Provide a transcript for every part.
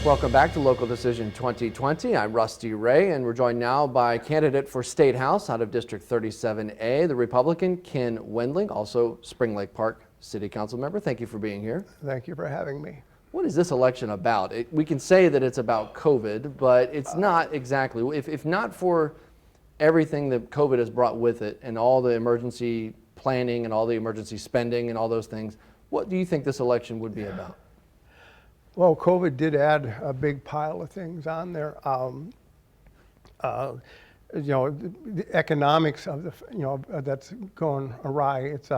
Welcome back to Local Decision 2020. I'm Rusty Ray, and we're joined now by candidate for State House out of District 37A, the Republican Ken Wendling, also Spring Lake Park City Council member. Thank you for being here. Thank you for having me. What is this election about? We can say that it's about COVID, but it's not exactly. If not for everything that COVID has brought with it and all the emergency planning and all the emergency spending and all those things, what do you think this election would be about? Well, COVID did add a big pile of things on there. The economics of that's going awry. It's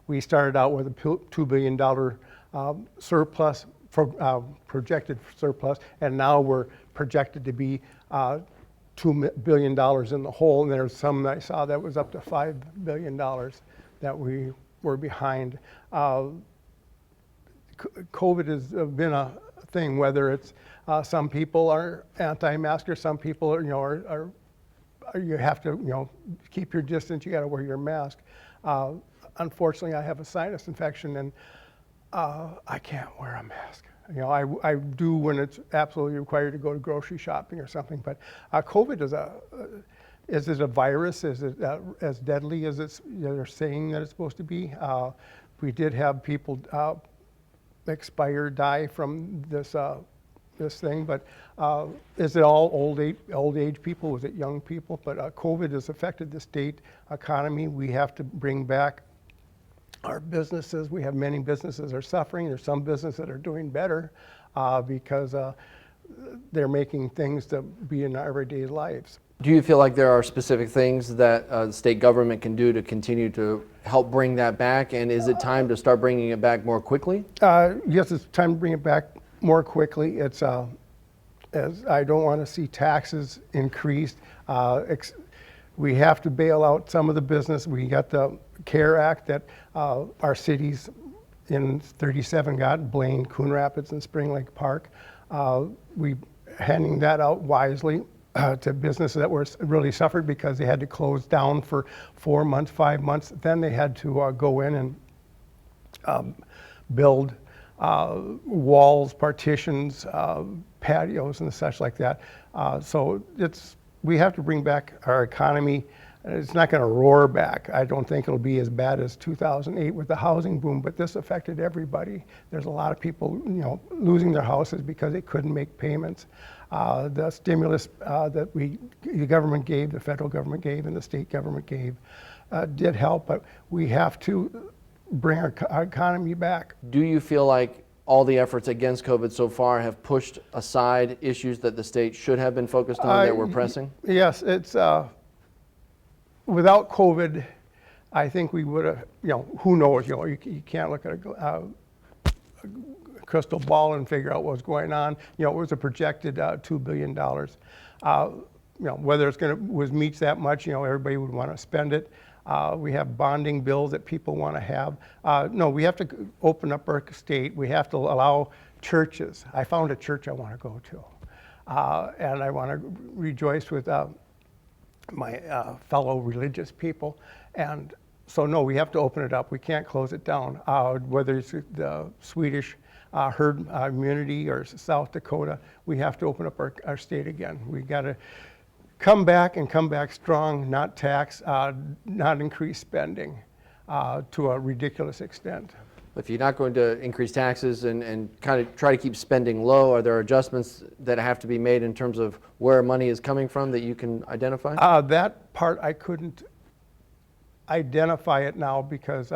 we started out with a $2 billion surplus, projected surplus, and now we're projected to be $2 billion in the hole. And there's some that I saw that was up to $5 billion that we were behind. COVID has been a thing, whether it's some people are anti-maskers, some people are, you have to, keep your distance, you got to wear your mask. Unfortunately, I have a sinus infection and I can't wear a mask. I do when it's absolutely required to go to grocery shopping or something, but COVID is it a virus? Is it as deadly as they're saying that it's supposed to be? We did have people expire, die from this thing, but is it all old age people? Was it young people? But COVID has affected the state economy. We have to bring back our businesses. We have many businesses are suffering. There's some businesses that are doing better because they're making things to be in our everyday lives. Do you feel like there are specific things that the state government can do to continue to help bring that back? And is it time to start bringing it back more quickly? Yes, it's time to bring it back more quickly. It's as I don't want to see taxes increased. We have to bail out some of the business. We got the CARE Act that our cities in 37 got, Blaine, Coon Rapids, and Spring Lake Park. We handing that out wisely to businesses that were really suffered because they had to close down for 4 months, 5 months. Then they had to go in and build walls, partitions, patios, and such like that. So we have to bring back our economy. It's not going to roar back. I don't think it'll be as bad as 2008 with the housing boom, but this affected everybody. There's a lot of people, losing their houses because they couldn't make payments. The stimulus that the government gave, the federal government gave, and the state government gave did help, but we have to bring our economy back. Do you feel like all the efforts against COVID so far have pushed aside issues that the state should have been focused on that were pressing? Yes, it's without COVID, I think we would have, who knows, you can't look at a crystal ball and figure out what's going on. It was a projected $2 billion. Whether was meets that much, everybody would want to spend it. We have bonding bills that people want to have. No, we have to open up our state. We have to allow churches. I found a church I want to go to. And I want to rejoice with my fellow religious people. And so, no, we have to open it up. We can't close it down. Whether it's the Swedish herd immunity or South Dakota, we have to open up our state again. We got to come back and come back strong, not tax, not increase spending to a ridiculous extent. If you're not going to increase taxes and kind of try to keep spending low, are there adjustments that have to be made in terms of where money is coming from that you can identify? That part I couldn't identify it now because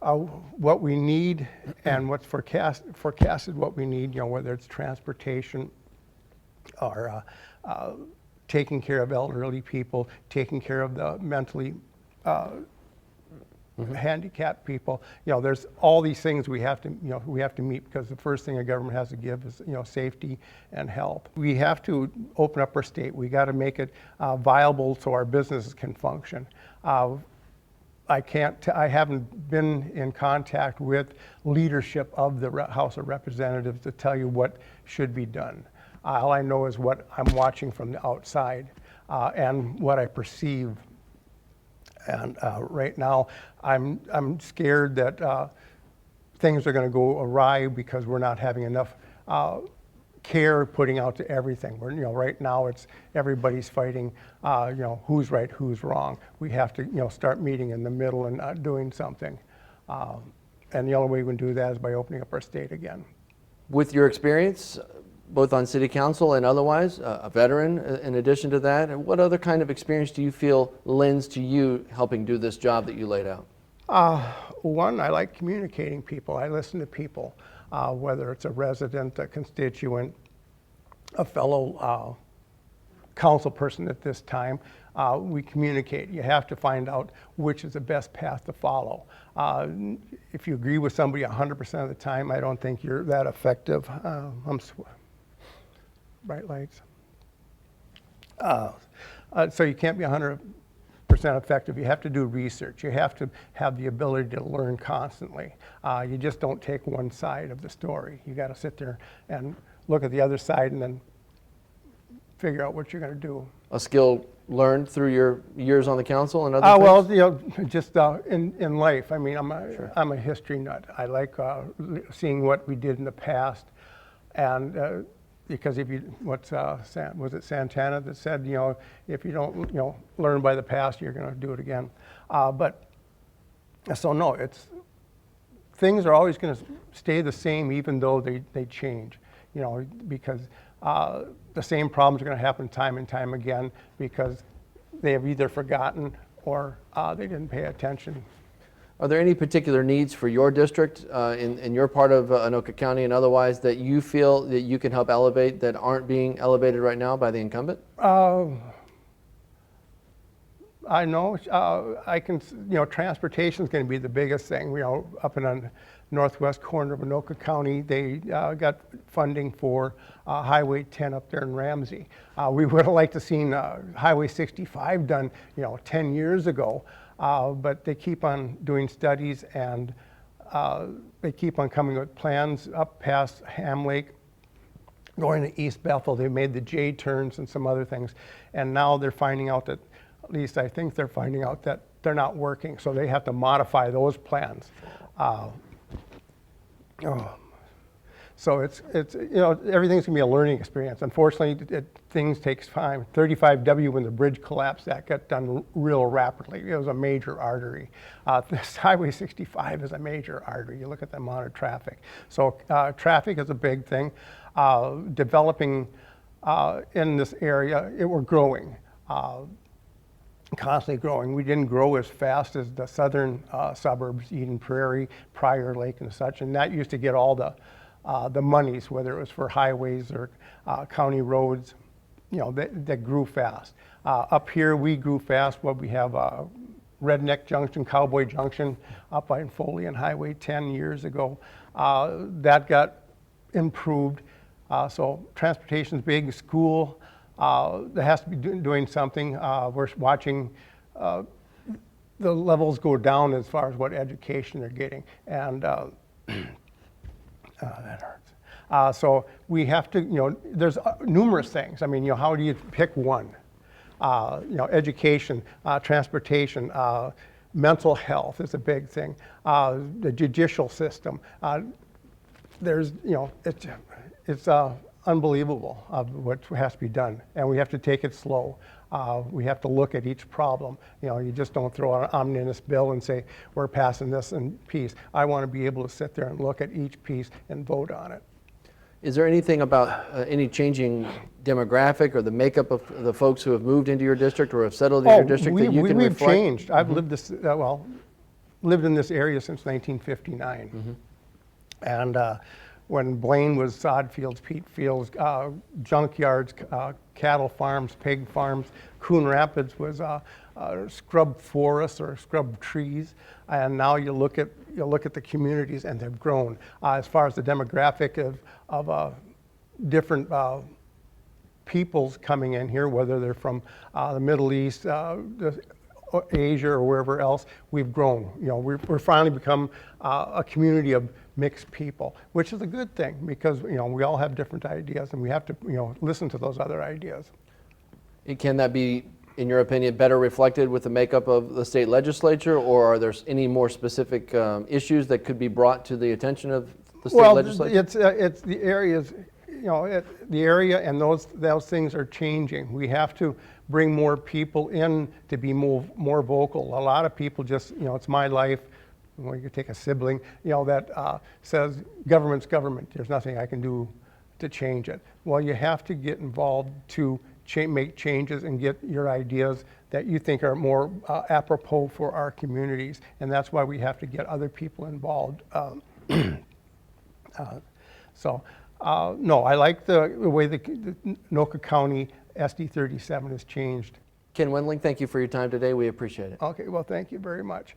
what we need and what's forecasted what we need, whether it's transportation or taking care of elderly people, taking care of the mentally handicapped people. There's all these things we have to meet because the first thing a government has to give is, safety and health. We have to open up our state. We got to make it viable so our businesses can function. I haven't been in contact with leadership of the House of Representatives to tell you what should be done. All I know is what I'm watching from the outside and what I perceive. And right now, I'm scared that things are going to go awry because we're not having enough care putting out to everything. We're, right now it's everybody's fighting, who's right, who's wrong. We have to, start meeting in the middle and doing something. And the only way we can do that is by opening up our state again. With your experience, both on city council and otherwise, a veteran in addition to that, what other kind of experience do you feel lends to you helping do this job that you laid out? One, I like communicating people. I listen to people, whether it's a resident, a constituent, a fellow council person at this time. We communicate. You have to find out which is the best path to follow. If you agree with somebody 100% of the time, I don't think you're that effective. Bright lights. So you can't be 100% effective. You have to do research. You have to have the ability to learn constantly. You just don't take one side of the story. You got to sit there and look at the other side and then figure out what you're going to do. A skill learned through your years on the council and other things? Well, just in life. I mean, I'm a history nut. I like seeing what we did in the past, and because if you, was it Santana that said, if you don't, learn by the past, you're going to do it again. So no, things are always going to stay the same even though they change, because the same problems are going to happen time and time again because they have either forgotten or they didn't pay attention. Are there any particular needs for your district in your part of Anoka County and otherwise that you feel that you can help elevate that aren't being elevated right now by the incumbent? I know I can, transportation is going to be the biggest thing. Up in the northwest corner of Anoka County, they got funding for Highway 10 up there in Ramsey. We would have liked to seen Highway 65 done, 10 years ago. But they keep on doing studies and they keep on coming with plans up past Ham Lake, going to East Bethel. They made the J turns and some other things. And now they're finding out that, at least I think they're finding out that they're not working. So they have to modify those plans. So it's everything's gonna be a learning experience. Unfortunately, things takes time. 35W, when the bridge collapsed, that got done real rapidly. It was a major artery. This Highway 65 is a major artery. You look at the amount of traffic. So traffic is a big thing. Developing in this area, we're growing. Constantly growing. We didn't grow as fast as the southern suburbs, Eden Prairie, Prior Lake and such, and that used to get all the monies, whether it was for highways or county roads, that grew fast. Up here, we grew fast. We have Redneck Junction, Cowboy Junction, up by Foley and Highway 10 years ago. That got improved. So transportation's big. School, that has to be doing something. We're watching the levels go down as far as what education they're getting, and that hurts. So we have to, there's numerous things. I mean, how do you pick one? Education, transportation, mental health is a big thing. The judicial system. There's, it's unbelievable of what has to be done, and we have to take it slow. We have to look at each problem. You just don't throw out an omnibus bill and say, we're passing this in piece. I want to be able to sit there and look at each piece and vote on it. Is there anything about any changing demographic or the makeup of the folks who have moved into your district or have settled in your district that you can reflect? We've changed. I've lived lived in this area since 1959. And when Blaine was sod fields, peat fields, junkyards, cattle farms, pig farms. Coon Rapids was scrub forests or scrub trees, and now you look at the communities and they've grown. As far as the demographic of different peoples coming in here, whether they're from the Middle East, Asia, or wherever else, we've grown. We're finally become a community of mixed people, which is a good thing because we all have different ideas and we have to listen to those other ideas. Can that be, in your opinion, better reflected with the makeup of the state legislature, or are there any more specific issues that could be brought to the attention of the state legislature? It's the areas. the area and those things are changing. We have to bring more people in to be more vocal. A lot of people just, it's my life. Well, you could take a sibling, that says government's government. There's nothing I can do to change it. Well, you have to get involved to make changes and get your ideas that you think are more apropos for our communities. And that's why we have to get other people involved. No, I like the way the Anoka County SD 37 has changed. Ken Wendling, thank you for your time today. We appreciate it. Okay, well, thank you very much.